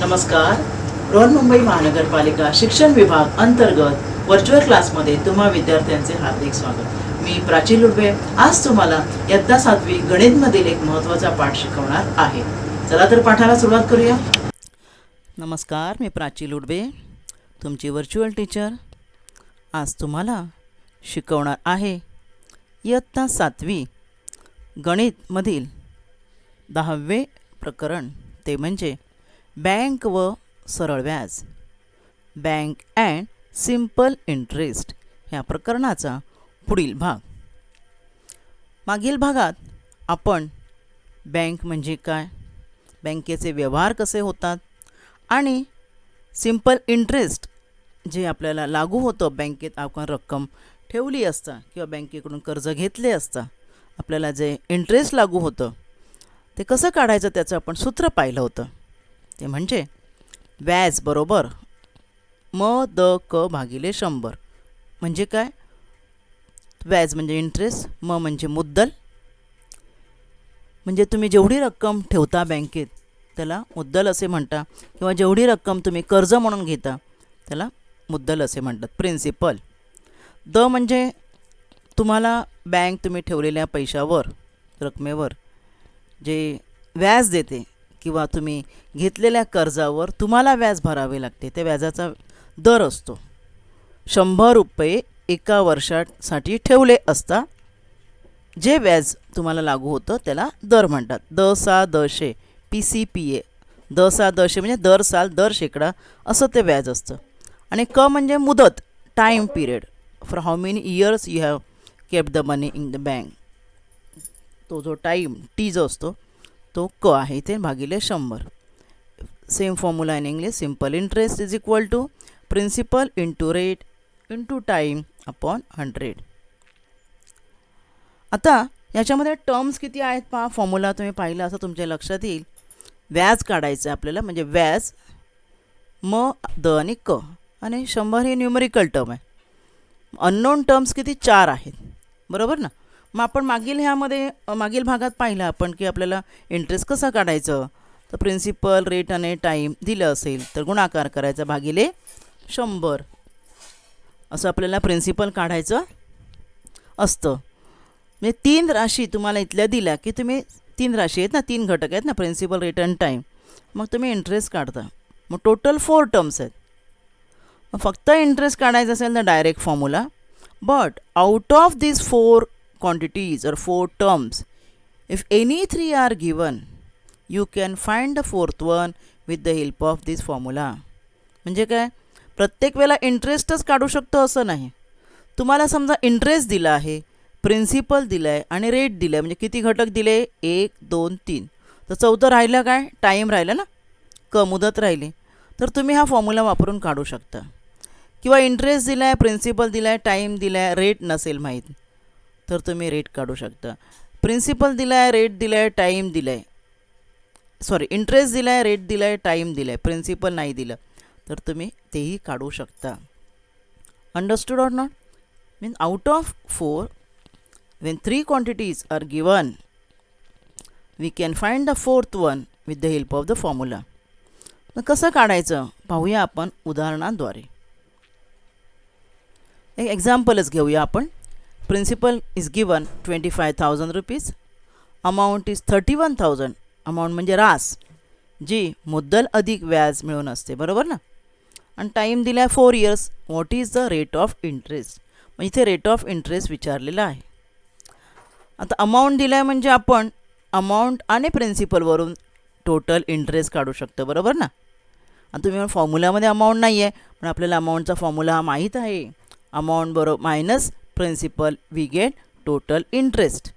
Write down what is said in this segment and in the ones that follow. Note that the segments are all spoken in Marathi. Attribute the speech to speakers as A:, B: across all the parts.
A: नमस्कार. बृहन्मुंबई महानगरपालिका शिक्षण विभाग अंतर्गत व्हर्च्युअल क्लासमध्ये तुम्हा विद्यार्थ्यांचे हार्दिक स्वागत. मी प्राची लुडवे आज तुम्हाला इयत्ता 7वी गणितमधील एक महत्त्वाचा पाठ शिकवणार आहे. चला तर पाठाला सुरुवात करूया. नमस्कार, मी प्राची लुडवे, तुमची व्हर्च्युअल टीचर. आज तुम्हाला शिकवणार आहे इयत्ता 7वी गणितमधील 10वे प्रकरण, ते म्हणजे बँक व सरळ व्याज, बँक अँड सिंपल इंटरेस्ट ह्या प्रकरणाचा पुढील भाग. मागील भागात आपण बँक म्हणजे काय, बँकेचे व्यवहार कसे होतात आणि सिंपल इंटरेस्ट जे आपल्याला लागू होतं, बँकेत आपण रक्कम ठेवली असता किंवा बँकेकडून कर्ज घेतले असता आपल्याला जे इंटरेस्ट लागू होतं ते कसं काढायचं त्याचं आपण सूत्र पाहिलं होतं. ते म्हणजे व्याज बरोबर म/द/क भागिले 100. म्हणजे काय, व्याज म्हणजे इंटरेस्ट, म्हणजे मुद्दल. म्हणजे तुम्ही जेवढी रक्कम ठेवता बँकेत त्याला मुद्दल असे म्हणता, किंवा जेवढी रक्कम तुम्ही कर्ज म्हणून घेता त्याला मुद्दल असे म्हणतात, प्रिन्सिपल. द म्हणजे तुम्हाला बँक तुम्ही ठेवलेल्या पैशावर, रकमेवर जे व्याज देते, किंवा तुम्ही घेतलेल्या कर्जावर तुम्हाला व्याज भरावे लागते, त्या व्याजाचा दर असतो. 100 रुपये एका वर्षासाठी ठेवले असता जे व्याज तुम्हाला लागू होतं त्याला दर म्हणतात. द/सा/द/शे PCPA, द/सा/द/शे म्हणजे दर साल, दर शेकडा असं ते व्याज असतं. आणि क म्हणजे मुदत, time period, for how many years you have kept the money in the bank. तो जो टाईम टी जो असतो तो क आहे इथे, भागिले 100. Same formula in English, simple interest is equal to principal into rate into time upon 100. आता याच्यामध्ये टर्म्स किती आहेत पहा, फॉर्म्युला तुम्ही पाहिला असं तुमच्या लक्षात येईल. व्याज काढायचं आपल्याला, म्हणजे व्याज म, द आणि क, आणि 100 ही न्यूमरिकल टर्म आहे. अननोन टर्म्स किती, 4 आहेत, बरोबर ना. मग आपण मागील भागात पाहिलं आपण की आपल्याला इंटरेस्ट कसं काढायचं, तर प्रिन्सिपल, रेट आणि टाईम दिलं असेल तर गुणाकार करायचा भागिले 100 असं आपल्याला प्रिन्सिपल काढायचं असतं. म्हणजे 3 राशी तुम्हाला इथल्या दिल्या की तुम्ही 3 राशी आहेत ना, 3 घटक आहेत ना, प्रिन्सिपल, रेट आणि टाईम. मग तुम्ही इंटरेस्ट काढता. मग टोटल 4 टर्म्स आहेत. मग फक्त इंटरेस्ट काढायचं असेल तर direct formula, but out of this 4 quantities or 4 terms, if any 3 are given, you can find the 4th one with the help of this formula. म्हणजे काय, प्रत्येक वेळेला इंटरेस्टच काढू शकतो असं नाही. तुम्हाला समजा इंटरेस्ट दिला आहे, प्रिन्सिपल दिलं आहे आणि रेट दिलं आहे, म्हणजे किती घटक दिले, 1 2 3, तर चौथं राहिलं काय, टाईम राहिलं ना, क मुदत राहिली. तर तुम्ही हा फॉर्म्युला वापरून काढू शकता. किंवा इंटरेस्ट दिला आहे, प्रिन्सिपल दिला आहे, टाईम दिला आहे, रेट नसेल माहीत तर तुम्ही रेट काढू शकता. प्रिन्सिपल दिला आहे, रेट दिला आहे, टाईम दिला आहे, सॉरी इंटरेस्ट दिला आहे, रेट दिला आहे, टाईम दिला आहे, प्रिन्सिपल नाही दिलं तर तुम्ही तेही काढू शकता. Understood or not. Mean out of 4 when 3 quantities are given, we can find the 4th one with the help of the formula. मग कसं काढायचं पाहूया आपण उदाहरणाद्वारे. एक एक्झाम्पलच घेऊया आपण. Principal is given 25,000 rupees, amount is 31,000. Amount म्हणजे रास, जी मुद्दल अधिक व्याज मिळून असते, बरोबर ना. आणि टाईम दिला आहे 4 years. What is the rate of interest, मग इथे रेट ऑफ इंटरेस्ट विचारलेला आहे. आता अमाऊंट दिला आहे म्हणजे आपण अमाऊंट आणि प्रिन्सिपलवरून टोटल इंटरेस्ट काढू शकतो, बरोबर ना. आता तुम्ही फॉर्म्युल्यामध्ये अमाऊंट नाही आहे, पण आपल्याला अमाऊंटचा फॉर्म्युला माहीत आहे. अमाऊंट बरोबर minus principal, we get total interest.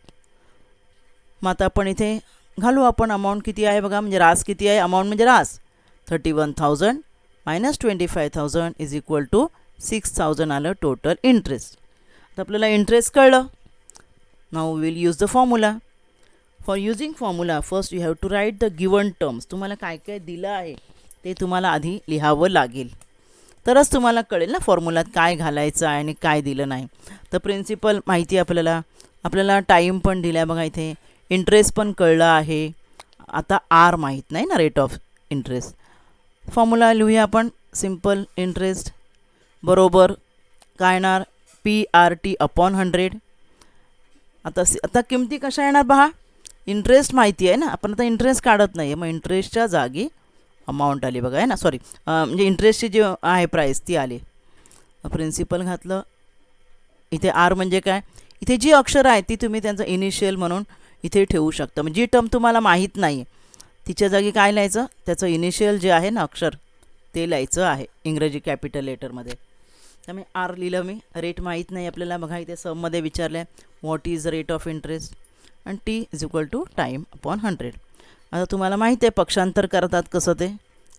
A: मग आता आपण इथे घालू आपण अमाऊंट किती आहे बघा, म्हणजे रास किती आहे, अमाऊंट म्हणजे रास 31,000 मायनस 25,000 इज इक्वल टू 6,000 आलं टोटल इंटरेस्ट. तर आपल्याला इंटरेस्ट कळलं. Now will use the formula. For using formula first you have to write the given terms. तुम्हाला काय काय दिलं आहे ते तुम्हाला आधी लिहावं लागेल, तरच तुम्हाला कळेल ना फॉर्म्युलात काय घालायचं आहे आणि काय दिलं नाही. तर प्रिन्सिपल माहिती आहे आपल्याला टाईम पण दिला आहे बघा इथे, इंटरेस्ट पण कळलं आहे. आता आर माहीत नाही ना, रेट ऑफ इंटरेस्ट. फॉर्म्युला लिहूया आपण. सिम्पल इंटरेस्ट बरोबर काय येणार PRT अपॉन 100. आता किमती कशा येणार पहा. इंटरेस्ट माहिती आहे ना, आपण आता इंटरेस्ट काढत नाही आहे, मग इंटरेस्टच्या जागी अमाऊंट आली बघा आहे ना, सॉरी म्हणजे इंटरेस्टची जी आहे प्राईस ती आली. प्रिन्सिपल घातलं. इथे आर म्हणजे काय, इथे जी अक्षरं आहेत ती तुम्ही त्यांचं इनिशियल म्हणून इथे ठेवू शकता. म्हणजे जी टर्म तुम्हाला माहीत नाही तिच्या जागी काय लिहायचं, त्याचं इनिशियल जे आहे ना अक्षर ते लिहायचं आहे इंग्रजी कॅपिटल लेटरमध्ये. त्यामुळे आर लिहिलं मी. रेट माहीत नाही आपल्याला, बघा इथे सममध्ये विचारलं आहे what is rate of interest आणि T is equal to time upon 100. आता तुम्हाला माहीत आहे पक्षांतर करतात कसं ते,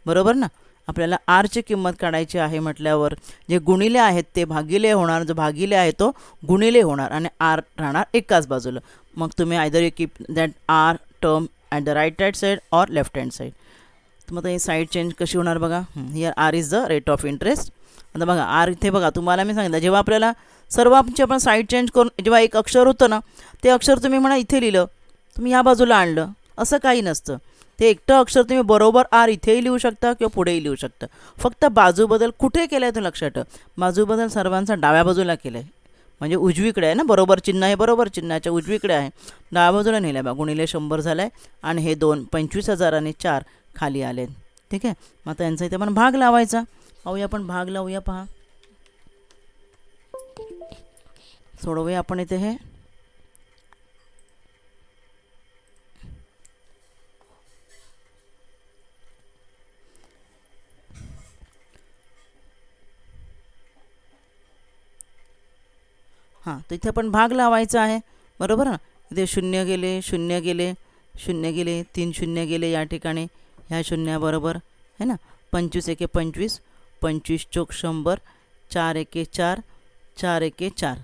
A: बरोबर ना. आपल्याला आरची किंमत काढायची आहे म्हटल्यावर जे गुणिले आहेत ते भागिले होणार, जो भागिले आहे तो गुणिले होणार आणि आर राहणार एकाच बाजूला. मग तुम्ही either you keep that R term at the right hand side or left hand side. तर मग ही साईड चेंज कशी होणार बघा. Here R is the rate of interest. आता बघा आर इथे बघा तुम्हाला मी सांगितलं जेव्हा आपल्याला सर्व आपण साईड चेंज करून जेव्हा एक अक्षर होतं ना ते अक्षर तुम्ही म्हणा इथे लिहिलं, तुम्ही या बाजूला आणलं, असं काही नसतं. ते एकटं अक्षर तुम्ही बरोबर आर इथेही लिहू शकता किंवा पुढेही लिहू शकता. फक्त बाजूबदल कुठे केला आहे तो लक्षात ठेवा. बाजूबदल सर्वांचा डाव्या बाजूला केला आहे, म्हणजे उजवीकडे आहे ना, बरोबर चिन्ह आहे, बरोबर चिन्हाच्या उजवीकडे आहे, डाव्या बाजूला नेलं आहे बा. गुणिले 100 झालं आहे आणि हे 2 25,000 आणि 4 खाली आले. ठीक आहे. मग आता यांचा इथे आपण भाग लावायचा. पाहूया आपण भाग लावूया. पहा सोडवूया आपण इथे हे. हां, तर इथे आपण भाग लावायचा आहे, बरोबर ना. इथे 0 गेले, 0 गेले, 0 गेले, 3 शून्य गेले या ठिकाणी, ह्या शून्याबरोबर है ना. 25 एके 25, 25 चोक 100, 4 एके 4, 4 एके 4.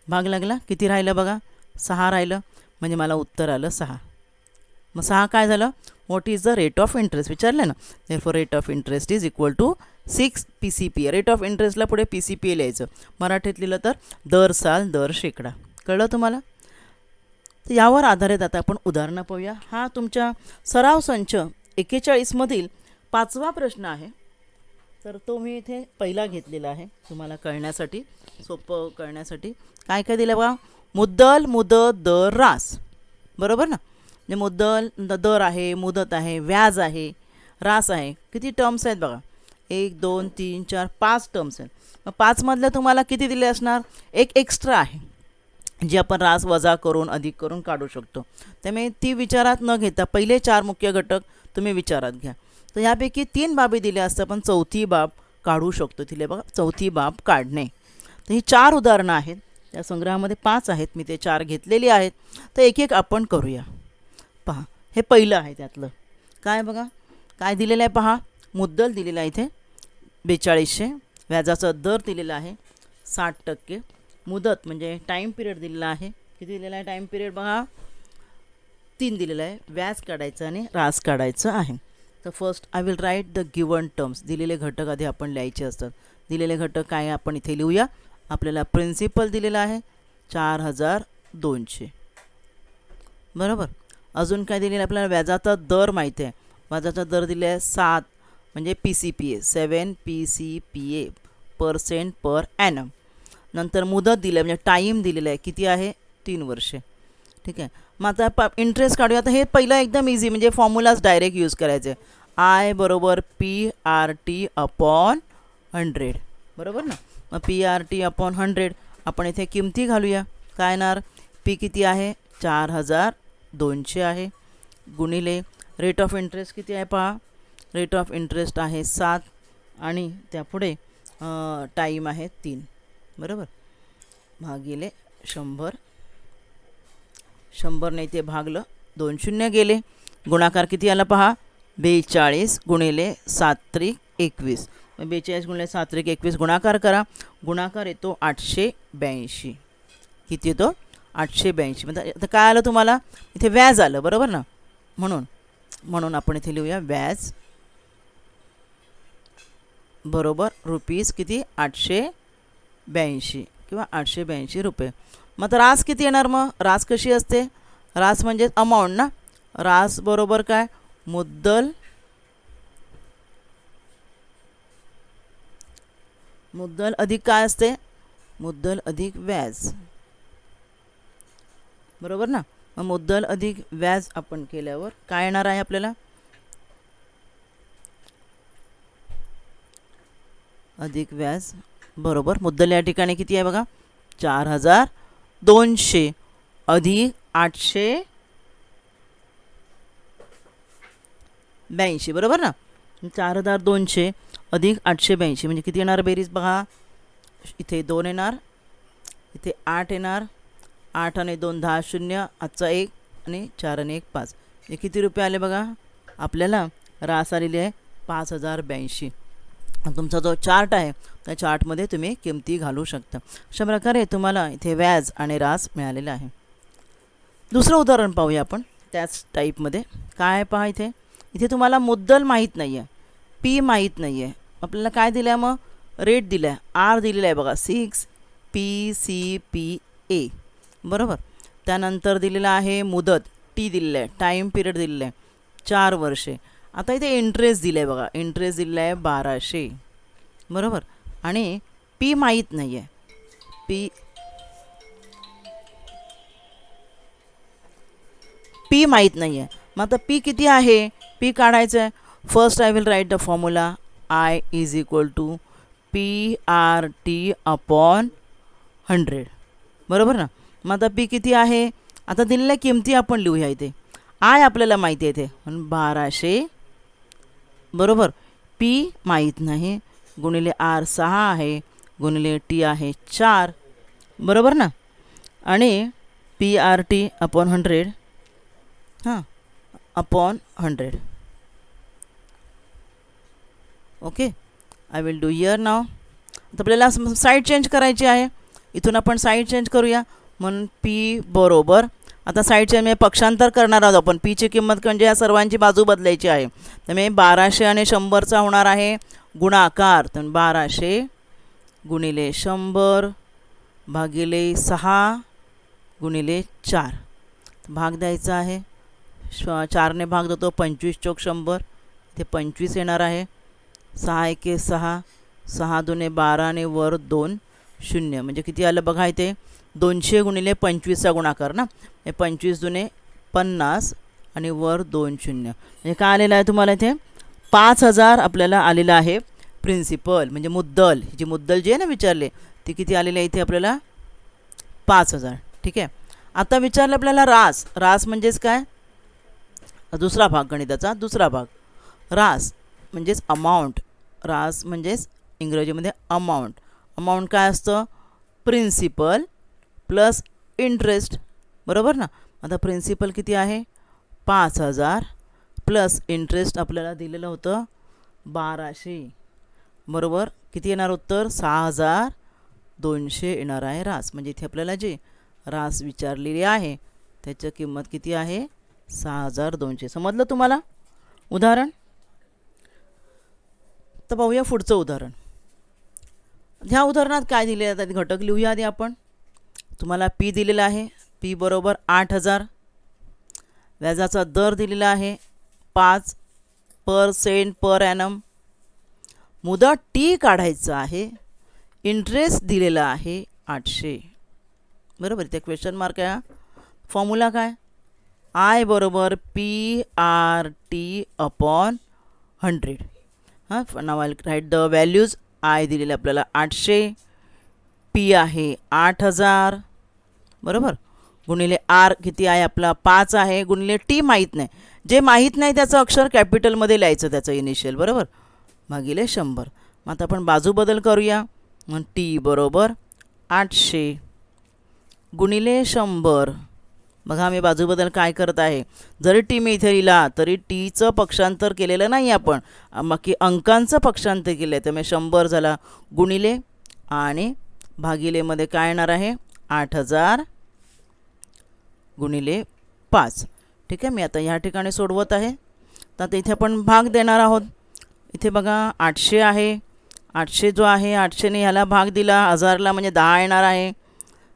A: भाग लागला. किती राहिलं बघा, 6 राहिलं, म्हणजे मला उत्तर आलं 6. मग 6 काय झालं, what is the rate of interest विचारलं ना. Therefore rate of interest is equal to 6 PCPA. Rate of इंटरेस्टला पुढे PCPA लिहायचं. मराठीत लिहिलं तर दर साल दर शेकडा. कळलं तुम्हाला. तर यावर आधारित आता आपण उदाहरणं पाहूया. हा तुमच्या सराव संच 41मधील 5वा प्रश्न आहे. तर तो मी इथे पहिला घेतलेला आहे तुम्हाला कळण्यासाठी, सोपं कळण्यासाठी. काय काय दिलं बघा. मुद्दल, मुदत, दर, रास. बरोबर ना. म्हणजे मुद्दल दर आहे, मुदत आहे, व्याज आहे, रास आहे. किती टर्म्स आहेत बघा. 1 2 3 4 5 टर्म्स आहेत. मग 5मधल्या तुम्हाला किती दिले असणार, एक एक्स्ट्रा आहे जी आपण रास वजा करून अधिक करून काढू शकतो. त्यामुळे ती विचारात न घेता पहिले 4 मुख्य घटक तुम्ही विचारात घ्या. तर यापैकी 3 बाबी दिल्या असतात, पण चौथी बाब काढू शकतो. तिले बघा चौथी बाब काढणे. तर ही 4 उदाहरणं आहेत. त्या संग्रहामध्ये 5 आहेत, मी ते 4 घेतलेली आहेत. तर एक एक आपण करूया. पहा हे पहिलं आहे त्यातलं. काय बघा काय दिलेलं आहे पहा. मुद्दल दिलेलं आहे इथे 4200. व्याजाचा दर दिलेला आहे 60%. मुदत म्हणजे टाईम पिरियड दिलेला आहे. किती दिलेला आहे टाईम पिरियड बघा 3 दिलेला आहे. व्याज काढायचं आणि रास काढायचं आहे. तर first I will write the given terms. दिलेले घटक आधी आपण लिहायचे असतात. दिलेले घटक काय आपण इथे लिहूया. आपल्याला प्रिन्सिपल दिलेला आहे 4200. बरोबर. अजून काय दिलेलं आपल्याला व्याजाचा दर माहिती आहे. व्याजाचा दर दिला आहे 7 म्हणजे PCPA 7 PCPA % पर ॲनम. नंतर मुदत दिली आहे म्हणजे टाईम दिलेला आहे किती आहे 3 वर्षे. ठीक आहे. मग आता इंटरेस्ट काढूया. आता हे पहिलं एकदम इझी म्हणजे फॉर्म्युलाच डायरेक्ट यूज करायचे. I बरोबर PRT अपॉन 100. बरोबर ना. मग PRT अपॉन 100 आपण इथे किमती घालूया. काय येणार. P किती आहे 4200 आहे गुणिले रेट ऑफ इंटरेस्ट किती आहे पहा. रेट ऑफ इंटरेस्ट आहे 7 आणि त्यापुढे टाईम आहे 3. बरोबर. भागिले 100. 100 नाही ते भागलं 2 शून्य गेले. गुणाकार किती आला पहा 42 गुणिले 7 त्रिक 21. 42 गुणिले 7 त्रिक 21 गुणाकार करा. गुणाकार येतो 882. किती येतो 882. म्हणजे आता काय आलं तुम्हाला इथे व्याज आलं. बरोबर ना. म्हणून आपण इथे लिहूया व्याज बरोबर रुपीज किती 882 किंवा 882 रुपये. मग आता रास किती येणार. मग रास कशी असते. रास म्हणजे अमाऊंट ना. रास बरोबर काय मुद्दल मुद्दल अधिक काय असते? मुद्दल अधिक व्याज, बरोबर ना. मग मुद्दल अधिक व्याज आपण केल्यावर काय येणार आहे आपल्याला? अधिक व्याज बरोबर मुद्दल या ठिकाणी किती आहे बघा, 4200 अधिक 882, बरोबर ना. 4200 अधिक 882 म्हणजे किती येणार बेरीज बघा. इथे 2 येणार, इथे 8 येणार, 8 आणि 2 10, 0 आजचा 1 आणि 4 आणि 1 5. हे किती रुपये आले बघा आपल्याला? रास आलेली आहे 5082. तुमचा जो चार्ट आहे त्या चार्टमध्ये तुम्ही किमती घालू शकता. अशा प्रकारे तुम्हाला इथे व्याज आणि रास मिळालेला आहे. दुसरं उदाहरण पाहूया आपण त्याच टाईपमध्ये. काय आहे पहा, इथे इथे तुम्हाला मुद्दल माहीत नाही आहे, पी माहीत नाही आहे. आपल्याला काय दिलं आहे मग? रेट दिला आहे, आर दिलेला आहे बघा 6 PCPA, बरोबर. त्यानंतर दिलेला आहे मुदत, टी दिलेलं आहे, टाईम पिरियड दिलेलं आहे 4 वर्षे. आता इथे इंटरेस्ट दिलं आहे बघा, इंटरेस्ट दिलेला आहे 1200, बरोबर. आणि पी माहीत नाही आहे, पी माहीत नाही आहे. मग आता पी किती आहे? पी काढायचं आहे. First I will write the formula I is equal to PRT upon 100, बरोबर ना. मग आता पी किती आहे? आता दिलेल्या किमती आपण लिहूया. इथे आय आपल्याला माहिती आहे इथे म्हणून 1200, बरोबर. पी माहीत नाही, गुणिले आर 6 आहे, गुणिले टी आहे 4, बरोबर ना. आणि PRT अपॉन 100 हां upon 100. Okay, I will do here now. आता आपल्याला साईड चेंज करायची आहे, इथून आपण साईड चेंज करूया. म्हणून पी बरोबर, आता साईड चेंज म्हणजे पक्षांतर करणार आहोत आपण. पीची किंमत म्हणजे या सर्वांची बाजू बदलायची आहे. त्यामुळे 1200 आणि 100चा होणार आहे गुणाकार. तर 1200 गुणिले 100 भागिले 6 गुणिले 4, भाग द्यायचा आहे. 4ने भाग देतो, 25 चौक 100, इथे 25 येणार आहे. 6 एके 6, 6 दुने 12 आणि वर 2 0 म्हणजे किती आलं बघा. इथे 200 गुणिले 25चा गुणाकार ना, हे 25 दुने 50 आणि वर 2 0 म्हणजे काय आलेलं आहे तुम्हाला? इथे 5000 आपल्याला आलेलं आहे प्रिन्सिपल, म्हणजे मुद्दल. जी मुद्दल जी आहे ना विचारले ती किती आलेली आहे इथे आपल्याला? 5000. ठीक आहे. आता विचारलं आपल्याला रास. रास म्हणजेच काय? दुसरा भाग, गणिताचा दुसरा भाग. रास म्हणजेच अमाऊंट. रास म्हणजेच इंग्रजीमध्ये अमाऊंट. अमाऊंट काय असतं? प्रिन्सिपल प्लस इंटरेस्ट, बरोबर ना. आता प्रिन्सिपल किती आहे? 5000 प्लस इंटरेस्ट आपल्याला दिलेलं होतं 1200, बरोबर. किती येणार उत्तर? 6200 येणार आहे रास. म्हणजे इथे आपल्याला जे रास विचारलेली आहे त्याची किंमत किती आहे? 6200. समजलं तुम्हाला उदाहरण? तर पाहूया पुढचं उदाहरण. ह्या उदाहरणात काय दिले जातात घटक लिहूया आधी आपण. तुम्हाला पी दिलेला आहे, पी बरोबर 8000. व्याजाचा दर दिलेला आहे 5% पर ॲनम. मुदत टी काढायचं आहे, इंटरेस्ट दिलेला आहे 800, बरोबर. इथे क्वेश्चन मार्क आहे. फॉर्म्युला काय? आय बरोबर PRT upon 100. Now I write the values. I दिलेले आपल्याला 800, पी आहे 8000, बरोबर. गुणिले आर किती आहे आपला? 5 आहे, गुणिले टी माहीत नाही. जे माहीत नाही त्याचं अक्षर कॅपिटलमध्ये लिहायचं, त्याचं इनिशियल, बरोबर, भागिले 100. मग आता आपण बाजू बदल करूया. मग टी बरोबर 800 गुणिले 100. बघा मी बाजूबदल काय करत आहे. जरी टी मी इथे लिहिला तरी टीचं पक्षांतर केलेलं नाही आपण, बाकी अंकांचं पक्षांतर केलं आहे. त्यामुळे 100 झाला गुणिले आणि भागिलेमध्ये काय येणार आहे? 8000 गुणिले 5. ठीक आहे. मी आता ह्या ठिकाणी सोडवत आहे. तर आता इथे आपण भाग देणार आहोत. इथे बघा 800 आहे. 800 जो आहे 800ने ह्याला भाग दिला 1000ला म्हणजे 10 येणार आहे.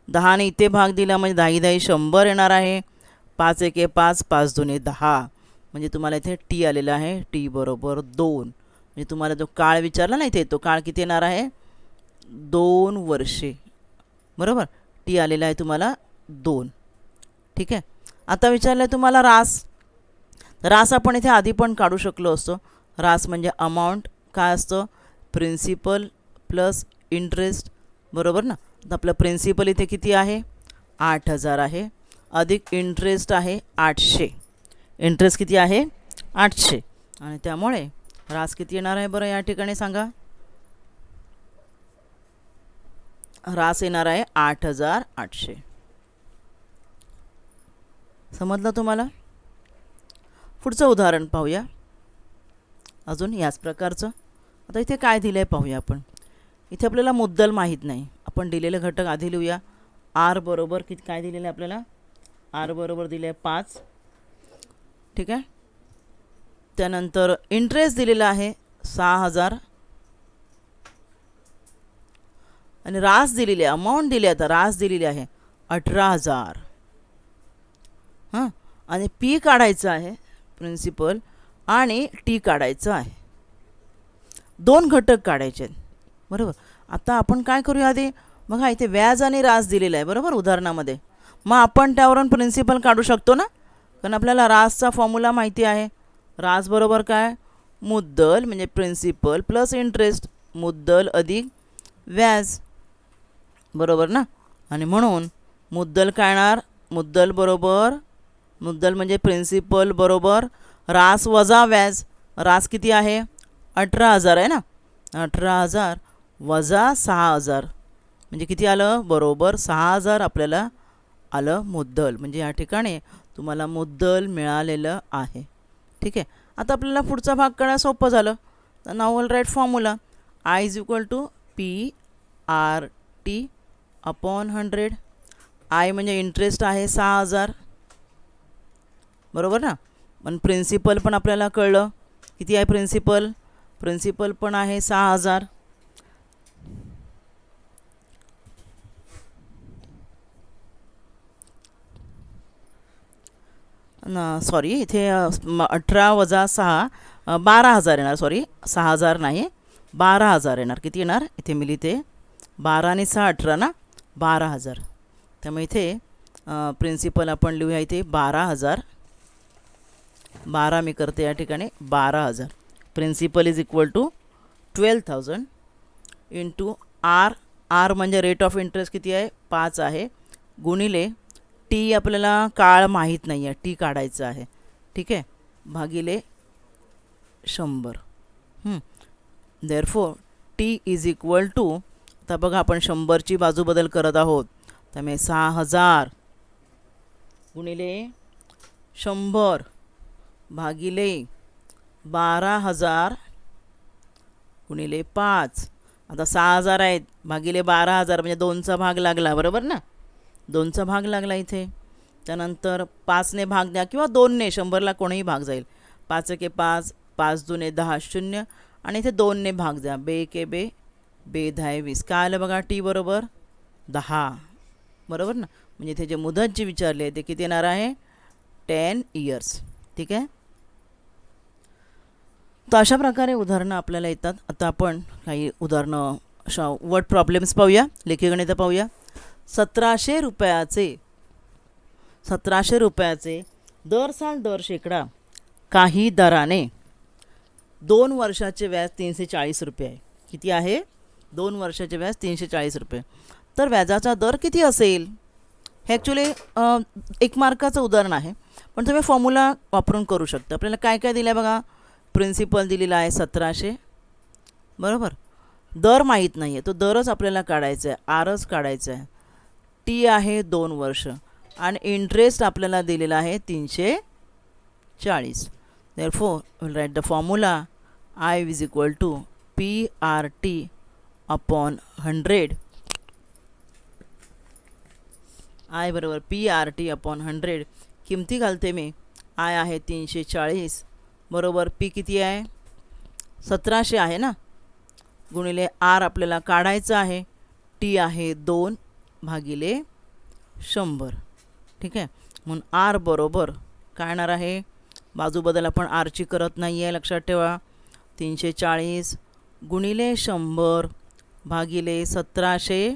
A: 10ने इथे भाग दिला म्हणजे 10 10 100 येणार आहे. 5 एके 5, 5 दुने 10 म्हणजे तुम्हाला इथे टी आलेला आहे. टी बरोबर 2. म्हणजे तुम्हाला जो काळ विचारला ना इथे तो काळ किती येणार आहे? 2 वर्षे, बरोबर. टी आलेला आहे तुम्हाला 2. ठीक आहे. आता विचारलं आहे तुम्हाला रास. रास आपण इथे आधी पण काढू शकलो असतो. रास म्हणजे अमाऊंट काय असतं, प्रिन्सिपल प्लस इंटरेस्ट, बरोबर ना. तर आपलं प्रिन्सिपल इथे किती आहे, 8,000 आहे, अधिक इंटरेस्ट आहे 800. इंटरेस्ट किती आहे, 800. आणि त्यामुळे रास किती येणार आहे बरं या ठिकाणी सांगा. रास येणार आहे 8,800. समजलं तुम्हाला. पुढचं उदाहरण पाहूया अजून याच प्रकारचं. आता इथे काय दिलं आहे पाहूया आपण. इथे आपल्याला मुद्दल माहीत नाही. आपण दिलेले घटक आधी लिहूया. आर बरोबर किती काय दिलेलं आहे आपल्याला, आर बरोबर दिले आहे 5. ठीक आहे. त्यानंतर इंटरेस्ट दिलेला आहे 6,000 आणि रास दिलेली आहे, अमाऊंट दिली आहे. आता रास दिलेली आहे 18,000. हां, आणि पी काढायचं आहे प्रिन्सिपल आणि टी काढायचं आहे. 2 घटक काढायचे आहेत, बरोबर. आता आपण काय करूया आधी बघा, इथे व्याज आणि रास दिलेला आहे, बरोबर उदाहरणामध्ये. मग आपण त्यावरून प्रिन्सिपल काढू शकतो ना, कारण आपल्याला रासचा फॉर्म्युला माहिती आहे. रास बरोबर काय, मुद्दल म्हणजे प्रिन्सिपल प्लस इंटरेस्ट, मुद्दल अधिक व्याज, बरोबर ना. आणि म्हणून मुद्दल काय येणार, मुद्दल बरोबर, मुद्दल म्हणजे प्रिन्सिपल बरोबर रास वजा व्याज. रास किती आहे, 18,000 आहे ना. 18,000 वजा 6,000 म्हणजे किती आलं, बरोबर 6,000 आपल्याला आलं मुद्दल. म्हणजे या ठिकाणी तुम्हाला मुद्दल मिळालेलं आहे. ठीक आहे. आता आपल्याला पुढचा भाग करणं सोपं झालं. तर now will write formula I is equal to P R T upon 100. I म्हणजे इंटरेस्ट आहे 6,000, बरोबर ना. पण प्रिन्सिपल पण आपल्याला कळलं किती आहे प्रिन्सिपल, प्रिन्सिपल पण आहे 6,000. सॉरी इथे 18 वजा 6 12,000 येणार. सॉरी 6,000 नाही, 12,000 येणार. किती येणार इथे मी लिहिते 12 आणि 6 18 ना, 12,000. त्यामुळे इथे प्रिन्सिपल आपण लिहूया इथे 12,000. 12 मी करते या ठिकाणी 12,000. Principal is equal to 12,000 into R. R म्हणजे रेट ऑफ इंटरेस्ट किती आहे 5 आहे, गुणिले टी आपल्याला काळ माहीत नाही आहे, टी काढायचं आहे. ठीक आहे, भागिले 100. Therefore T is equal to, आता बघा आपण 100ची बाजू बदल करत आहोत. त्यामुळे 6,000 गुणिले 100 भागिले 12,000 गुणिले 5. आता 6,000 आहेत भागिले 12,000 म्हणजे 2चा भाग लागला, बरोबर ना. 2चा भाग लागला इथे. त्यानंतर 5ने भाग द्या किंवा 2ने, 100ला कोणीही भाग जाईल. 5 एके 5, 5 दुने 10, 0 आणि इथे 2ने भाग द्या. बे एके बे, बे 10 20. काय आलं बघा, टी बरोबर 10, बरोबर ना. म्हणजे इथे जे मुदत जी विचारली आहे ते किती येणार आहे 10 इयर्स. ठीक आहे. तर अशा प्रकारे उदाहरणं आपल्याला येतात. आता आपण काही उदाहरणं वर्ड प्रॉब्लेम्स पाहूया, लेखी गणितं पाहूया. 1,700 रुपयाचे दर साल दर शेकडा काही दराने 2 वर्षाचे व्याज 340 रुपये आहे. किती आहे, 2 वर्षाचे व्याज 340 रुपये. तर व्याजाचा दर किती असेल. हे ॲक्च्युली 1 मार्काचं उदाहरण आहे, पण तुम्ही फॉर्म्युला वापरून करू शकता. आपल्याला काय काय दिलं आहे बघा. प्रिन्सिपल दिलेला आहे 1,700, बरोबर. दर माहीत नाही आहे, तो दरच आपल्याला काढायचा आहे, आरच काढायचं आहे. टी आहे 2 वर्ष आणि इंटरेस्ट आपल्याला दिलेला आहे 340. Therefore will write the formula I is equal to P R T upon 100. I बरोबर पी आर टी अपॉन 100. किमती घालते मी. आय आहे 340 बरोबर पी किती आहे 1,700 आहे ना, गुणिले आर आपल्याला काढायचं आहे. टी आहे 2 भागिले 100. ठीक आहे. म्हणून आर बरोबर काय येणार आहे, बाजू बदल आपण आरची करत नाही आहे लक्षात ठेवा. 340 गुणिले 100 भागिले 1700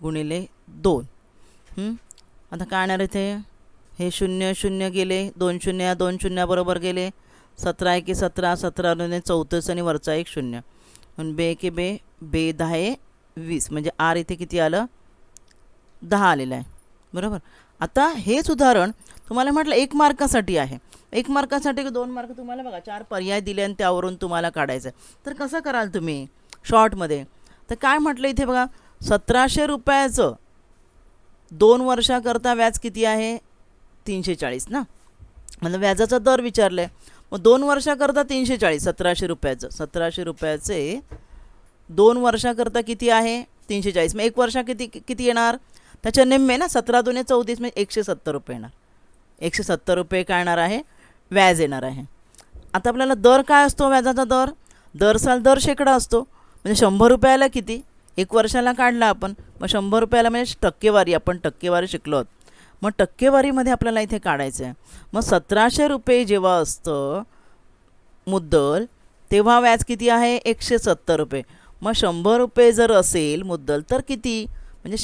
A: गुणिले 2. आता काय येणार इथे, हे 0 0 गेले, 2 शून्य 2 शून्याबरोबर गेले, 17 एके 17, 17 दुने 34 आणि वरचा एक 0. म्हणून बे एके बे, बे 10 20, म्हणजे आर इथे किती आलं, 10 आलेलं आहे. बरोबर. आता हेच उदाहरण तुम्हाला म्हटलं 1 मार्कासाठी आहे. 1 मार्कासाठी 2 मार्क तुम्हाला बघा 4 पर्याय दिले आणि त्यावरून तुम्हाला काढायचं आहे. तर कसं कराल तुम्ही शॉर्टमध्ये, तर काय म्हटलं इथे बघा, 1700 रुपयाचं 2 वर्षाकरता व्याज किती आहे, 340 ना. म्हणजे व्याजाचा दर विचारलं आहे. मग 2 वर्षाकरता 340, 1700 रुपयाचं, 1700 रुपयाचे 2 वर्षाकरता किती आहे, 340. मग 1 वर्षा किती येणार, त्याच्या निम्मे ना, 17 दुने 34, म्हणजे 170 रुपये येणार. 170 रुपये काय येणार आहे, व्याज येणार आहे. आता आपल्याला दर काय असतो, व्याजाचा दर दर शेकडा असतो. म्हणजे 100 रुपयाला किती, 1 वर्षाला काढला आपण, मग 100 रुपयाला म्हणजे टक्केवारी, आपण टक्केवारी शिकलो आहोत. मग टक्केवारीमध्ये आपल्याला इथे काढायचं आहे. मग 1700 रुपये जेव्हा असतं मुद्दल, तेव्हा व्याज किती आहे, 170 रुपये. मग 100 रुपये जर असेल मुद्दल तर किती, म्हणजे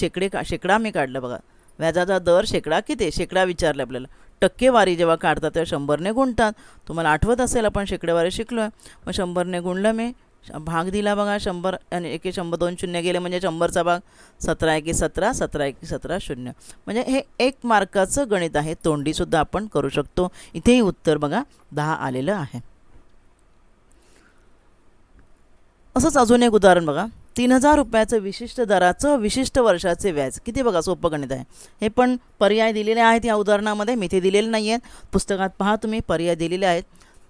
A: शेकडा मी काढलं बघा. व्याजाचा दर शेकडा किती, शेकडा विचारलं आपल्याला. टक्केवारी जेव्हा काढतात तेव्हा 100ने गुणतात. तुम्हाला आठवत असेल आपण शेकडेवारी शिकलो आहे. मग 100ने गुणलं, मी भाग दिला बघा, 100 आणि एके 100, 2 शून्य गेले म्हणजे 100चा भाग, 17 एके 17, 17 एके 17 0. म्हणजे हे 1 मार्काचं गणित आहे. तोंडीसुद्धा आपण करू शकतो. इथेही उत्तर बघा 10 आलेलं आहे. असंच अजून एक उदाहरण बघा, 3000 रुपयाचं विशिष्ट दराचं विशिष्ट वर्षाचे व्याज किती, बघा सोपं गणित आहे. हे पण पर्याय दिलेले आहेत या उदाहरणामध्ये, मी ते दिलेले नाही आहेत, पुस्तकात पहा तुम्ही, पर्याय दिलेले आहेत.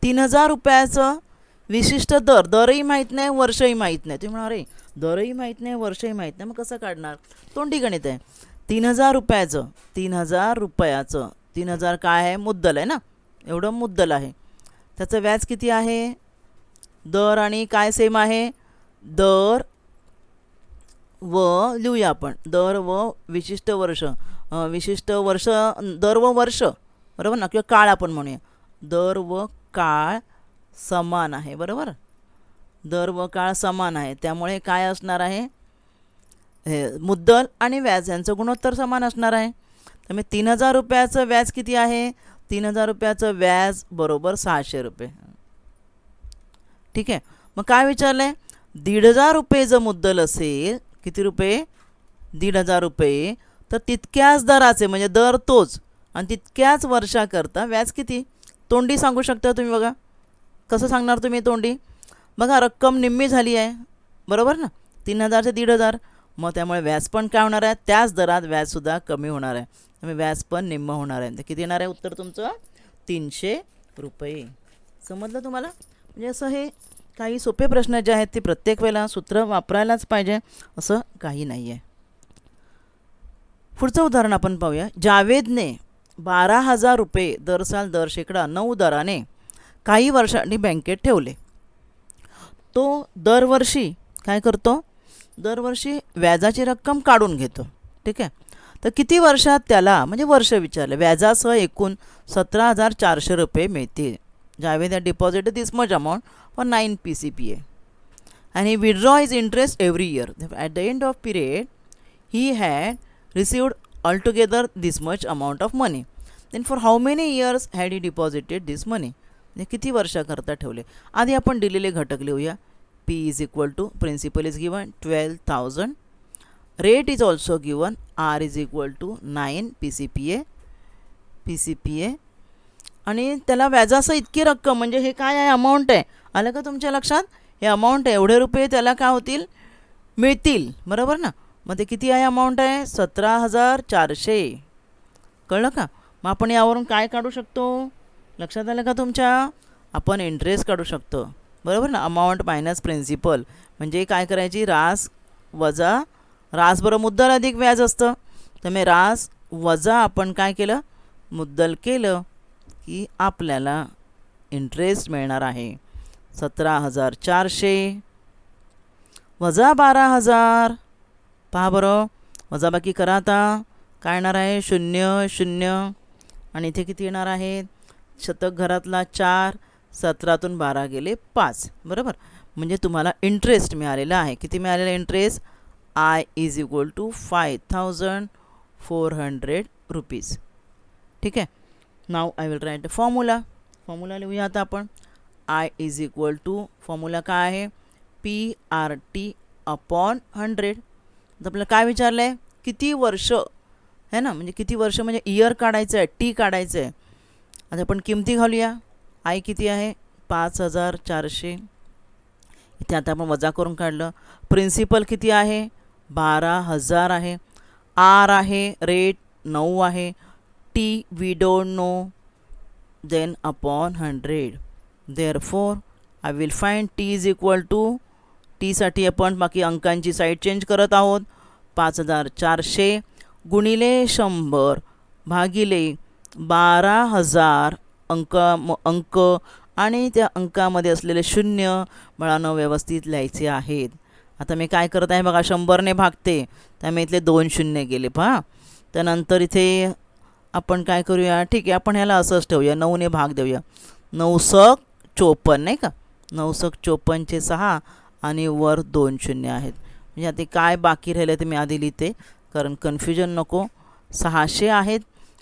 A: 3000 रुपयाचं विशिष्ट दरही माहीत नाही, वर्षही माहीत नाही. तुम्ही म्हणा, अरे दरही माहीत नाही, वर्षही माहीत नाही, मग कसं काढणार, तोंडी गणित आहे. 3000 रुपयाचं 3000 काय आहे, मुद्दल आहे ना, एवढं मुद्दल आहे. त्याचं व्याज किती आहे, दर आणि काय सेम आहे, दर व लिहूया आपण, दर व विशिष्ट वर्ष, दर व वर्ष, बरोबर ना, किंवा काळ आपण म्हणूया, दर व काळ समान आहे. बरोबर, दर व काळ समान आहे, त्यामुळे काय असणार आहे, हे मुद्दल आणि व्याज यांचं गुणोत्तर समान असणार आहे. त्यामुळे 3000 रुपयाचं व्याज किती आहे, 3000 रुपयाचं व्याज बरोबर 600 रुपये. ठीक आहे. मग काय विचारलं आहे, 1500 रुपये जर मुद्दल असेल, किती रुपये, 1500 रुपये, तर तितक्याच दराचे, म्हणजे दर तोच आणि तितक्याच वर्षाकरता व्याज किती, तोंडी सांगू शकता तुम्ही. बघा कसं सांगणार तुम्ही तोंडी, बघा रक्कम निम्मी झाली आहे, बरोबर ना, 3000 ते 1500, मग त्यामुळे व्याज पण काय होणार आहे, त्याच दरात व्याजसुद्धा कमी होणार आहे, त्यामुळे व्याज पण निम्म होणार आहे. तर किती येणार आहे उत्तर तुमचं, 300 रुपये. समजलं तुम्हाला. म्हणजे असं हे काही सोपे प्रश्न जे आहेत ते प्रत्येक वेळेला सूत्र वापरायलाच पाहिजे असं काही नाही आहे. पुढचं उदाहरण आपण पाहूया. जावेदने 12,000 रुपये दर शेकडा 9 दराने काही वर्षांनी बँकेत ठेवले. तो दरवर्षी काय करतो, दरवर्षी व्याजाची रक्कम काढून घेतो. ठीक आहे. तर किती वर्षात त्याला, म्हणजे वर्ष विचारले, व्याजासह एकूण 17,400 रुपये मिळतील. Javed had deposited this much amount for 9 PCPA and he withdraw his interest every year. At the end of period, he had received altogether this much amount of money. Then for how many years had he deposited this money? किती वर्षाकरता ठेवले. आधी आपण दिलेले घटक लिहूया. P is equal to, principal is given 12,000. Rate is also given. R is equal to 9 PCPA. आणि त्याला व्याजासह इतकी रक्कम, म्हणजे हे काय आहे, अमाऊंट आहे. आलं का तुमच्या लक्षात, हे अमाऊंट आहे, एवढे रुपये त्याला काय होतील, मिळतील. बरोबर ना. मग ते किती आहे, अमाऊंट आहे 17,400. कळलं का. मग आपण यावरून काय काढू शकतो, लक्षात आलं का तुमच्या, आपण इंटरेस्ट काढू शकतो. बरोबर ना. अमाऊंट मायनस प्रिन्सिपल, म्हणजे काय करायची, रास वजा रास बरोबर मुद्दल अधिक व्याज असतं. त्यामुळे रास वजा आपण काय केलं, मुद्दल केलं की आपल्याला इंटरेस्ट मिळणार आहे 17,400 वजा 12,000. पहा बरं, वजाबाकी करा आता. काय येणार आहे, 0 0 आणि इथे किती येणार आहे, शतक घरातला 4, 17तून 12 गेले 5. बरोबर. म्हणजे तुम्हाला इंटरेस्ट मिळालेला आहे. किती मिळालेला interest? I is equal to 5400 rupees. ठीक आहे. Now I will write the formula. Formula लिहूया आता आपण. I is equal to formula काय आहे? PRT upon 100. तर आपल्याला काय विचारलं आहे? किती वर्ष है ना, म्हणजे किती वर्ष म्हणजे इयर काढायचं आहे, टी काढायचं आहे. आता आपण किमती घालूया. आय किती आहे? 5400. इथे आता आपण वजा करून काढलं. प्रिन्सिपल किती आहे? 12000 आहे. आर आहे, रेट 9 आहे. T we don't know, then upon 100. Therefore I will find T is equal to, टीसाठी आपण बाकी अंकांची साईड चेंज करत आहोत. 5400 गुणिले 100 भागिले 12000 अंक आणि त्या अंकामध्ये असलेले शून्य बाळांनो व्यवस्थित लिहायचे आहेत. आता मी काय करत आहे बघा, 100ने भागते, त्यामुळे इथले 2 शून्य गेले पहा. त्यानंतर इथे आपण काय करूया? ठीक आहे, आपण ह्याला असंच ठेवूया, 9ने भाग देऊया. 9 सक 54 नाही का? 9 सक 54चे 6 आणि वर 2 शून्य आहेत. म्हणजे आता काय बाकी राहिले ते मी आधी लिहिते, कारण कन्फ्युजन नको. 600 आहेत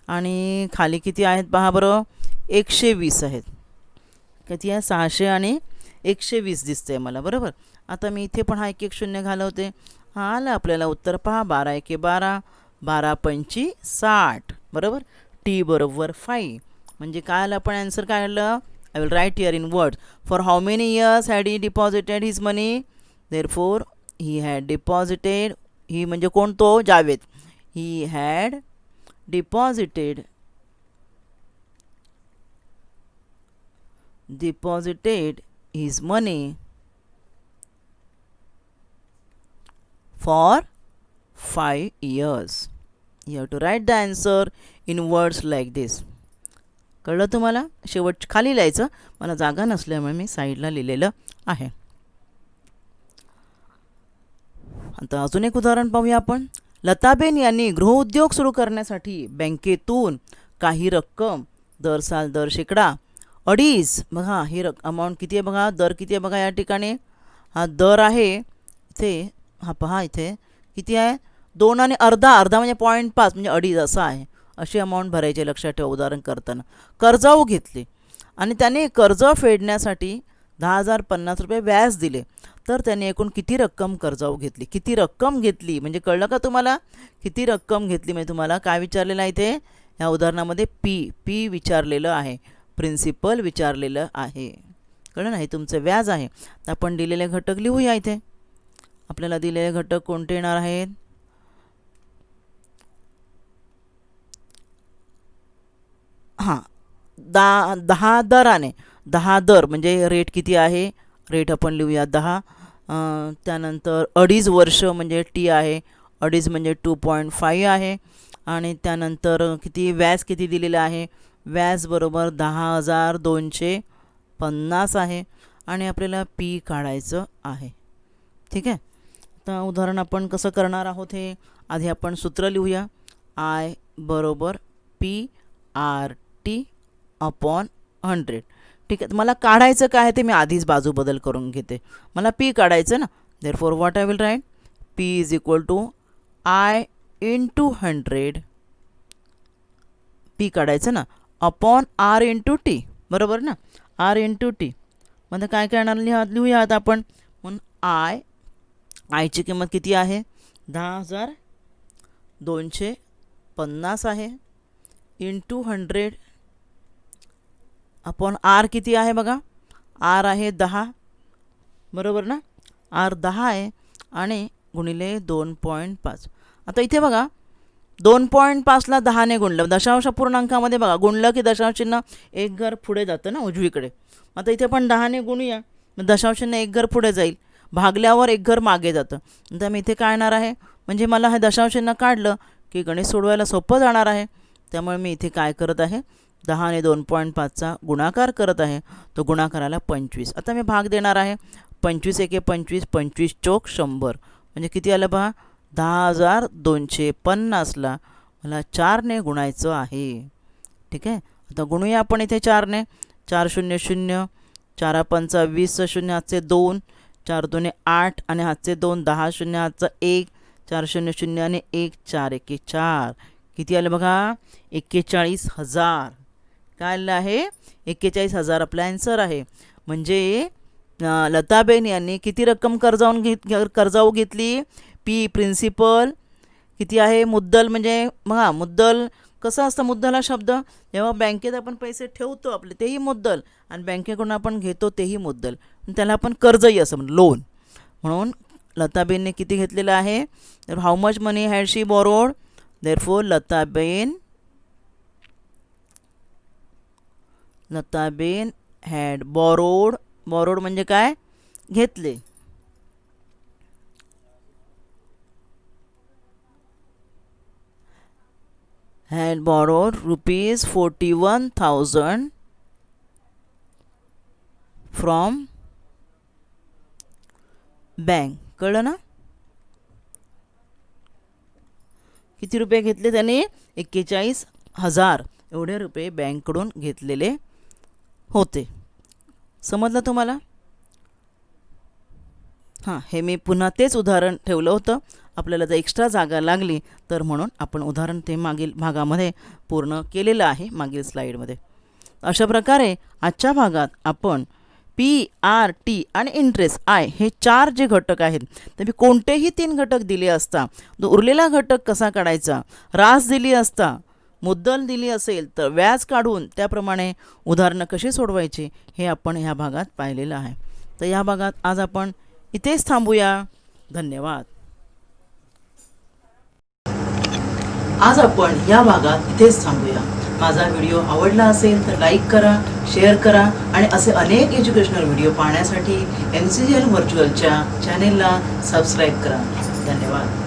A: आणि खाली किती आहेत पहा बरं? 120 आहेत. किती आहे? 600 आणि 120 दिसतं आहे मला, बरोबर. आता मी इथे पण हा 1 शून्य घालवते. हा आलं आपल्याला उत्तर पहा. 12 एके 12, 12 पंची 60, बरोबर. टी बरोबर 5. म्हणजे काय आलं आपण ॲन्सर काय आलं? I will write here in words. For how many years had he deposited his money? Therefore, he had deposited. He म्हणजे कोण? तो Javed. He had deposited his money for 5 years. You have to write the answer in words like this. कळलं तुम्हाला? शेवट खाली लिहायचं, मला जागा नसल्यामुळे मी साईडला लिहिलेलं आहे. आता अजून एक उदाहरण पाहूया आपण. लताबेन यांनी गृहउद्योग सुरू करण्यासाठी बँकेतून काही रक्कम दर साल दर शेकडा 2.5 बघा ही अमाऊंट किती आहे बघा, दर किती आहे बघा या ठिकाणी. हा दर आहे इथे, हा पहा इथे किती आहे? 2 आणि अर्धा म्हणजे 0.5 म्हणजे 2.5 असं आहे. अशी अमाऊंट भरायची, लक्षात ठेवा. उदाहरण करताना कर्जाऊ घेतले आणि त्याने कर्ज फेडण्यासाठी 10,050 रुपये व्याज दिले, तर त्याने एकूण किती रक्कम कर्जाऊ घेतली? किती रक्कम घेतली म्हणजे कळलं का तुम्हाला? किती रक्कम घेतली म्हणजे तुम्हाला काय विचारलेलं आहे इथे या उदाहरणामध्ये? पी विचारलेलं आहे, प्रिन्सिपल विचारलेलं आहे. कळलं ना? हे तुमचं व्याज आहे. तर आपण दिलेले घटक लिहूया. इथे आपल्याला दिलेले घटक कोणते येणार आहेत? हां, 10 दराने, 10 दर म्हणजे रेट किती आहे? रेट आपण लिहूया 10. त्यानंतर 2.5 वर्ष म्हणजे टी आहे, 2.5 म्हणजे 2.5 आहे. आणि त्यानंतर किती व्याज किती दिलेलं आहे? व्याज बरोबर 10,250 आहे आणि आपल्याला पी काढायचं आहे. ठीक आहे. तर उदाहरण आपण कसं करणार आहोत हे आधी आपण सूत्र लिहूया. आय बरोबर PRT अपॉन 100. ठीक आहे. मला काढायचं काय आहे ते मी आधीच बाजू बदल करून घेते. मला पी काढायचं ना. Therefore what I will write? P is equal to I into 100. P काढायचं ना अपॉन आर इंटू टी, बरोबर ना. आर इंटू टी मध्ये काय करणार लिहूया आता आपण. म्हणून आयची किंमत किती आहे? 10,250 आहे इंटू 100 अपॉन आर किती आहे बघा? आर आहे 10, बरोबर ना. आर 10 आहे आणि गुणिले 2.5. आता इथे बघा 2.5ला 10ने गुणलं, दशांश पूर्णांकामध्ये बघा गुणलं की दशांश चिन्ह एक घर पुढे जातं ना उजवीकडे. आता इथे पण 10ने गुणूया, मग दशांश चिन्ह एक घर पुढे जाईल, भागल्यावर एक घर मागे जातं. तर मी इथे काय येणार आहे म्हणजे मला हे दशांश चिन्ह काढलं की गणित सोडवायला सोपं जाणार आहे. त्यामुळे मी इथे काय करत आहे? 10 आणि 2.5चा गुणाकार करत आहे. तो गुणाकाराला 25. आता मी भाग देणार आहे. 25 एके 25, 25 चोक 100 म्हणजे किती आलं पहा? 10,250ला मला 4ने गुणायचं आहे. ठीक आहे. आता गुणूया आपण इथे 4ने. 4 0 0, 4 5 20 0 हातचे 2, 4 दुने 8 आणि हातचे 2, 10 शून्य हातचा 1, 4 शून्य शून्य आणि 1, 4 एके 4. किती आलं बघा? 41,000. काय आलं आहे? 41,000 आपला ॲन्सर आहे. म्हणजे लताबेन यांनी किती रक्कम कर्जाऊ घेतली? पी प्रिन्सिपल किती आहे? मुद्दल म्हणजे मुद्दल कसं असतं? मुद्दल हा शब्द जेव्हा बँकेत आपण पैसे ठेवतो आपले तेही मुद्दल आणि बँकेकडून आपण घेतो तेही मुद्दल, त्याला आपण कर्जही असं म्हणतो, लोन. म्हणून लताबेनने किती घेतलेलं आहे? तर how much money had she borrowed? Therefore Lataben had borrowed. Borrowed म्हणजे काय? घेतले. had borrowed rupees 41,000 from bank. कळलं ना? किती रुपये घेतले त्याने? 41,000 एवढे रुपये बँककडून घेतलेले होते. समजलं तुम्हाला? हां, हे मी पुन्हा तेच उदाहरण ठेवलं होतं. आपल्याला जर एक्स्ट्रा जागा लागली तर म्हणून आपण उदाहरण ते मागील भागामध्ये पूर्ण केलेलं आहे, मागील स्लाईडमध्ये. अशा प्रकारे आजच्या भागात आपण PRT आणि इंटरेस्ट आय हे 4 जे घटक आहेत ते कोणतेही 3 घटक दिले असता उरलेला घटक कसा काढायचा, रास दिली असता, मुद्दल दिली असेल तर व्याज काढून त्याप्रमाणे उदाहरणं कशी सोडवायची हे आपण ह्या भागात पाहिलेलं आहे. तर या भागात आज आपण इथेच थांबूया. धन्यवाद. आज आपण या भागात इथेच थांबूया. माझा व्हिडिओ आवडला असेल तर लाईक करा, शेअर करा आणि असे अनेक एज्युकेशनल व्हिडिओ पाहण्यासाठी MCGL व्हर्च्युअलच्या चॅनेलला सबस्क्राईब करा. धन्यवाद.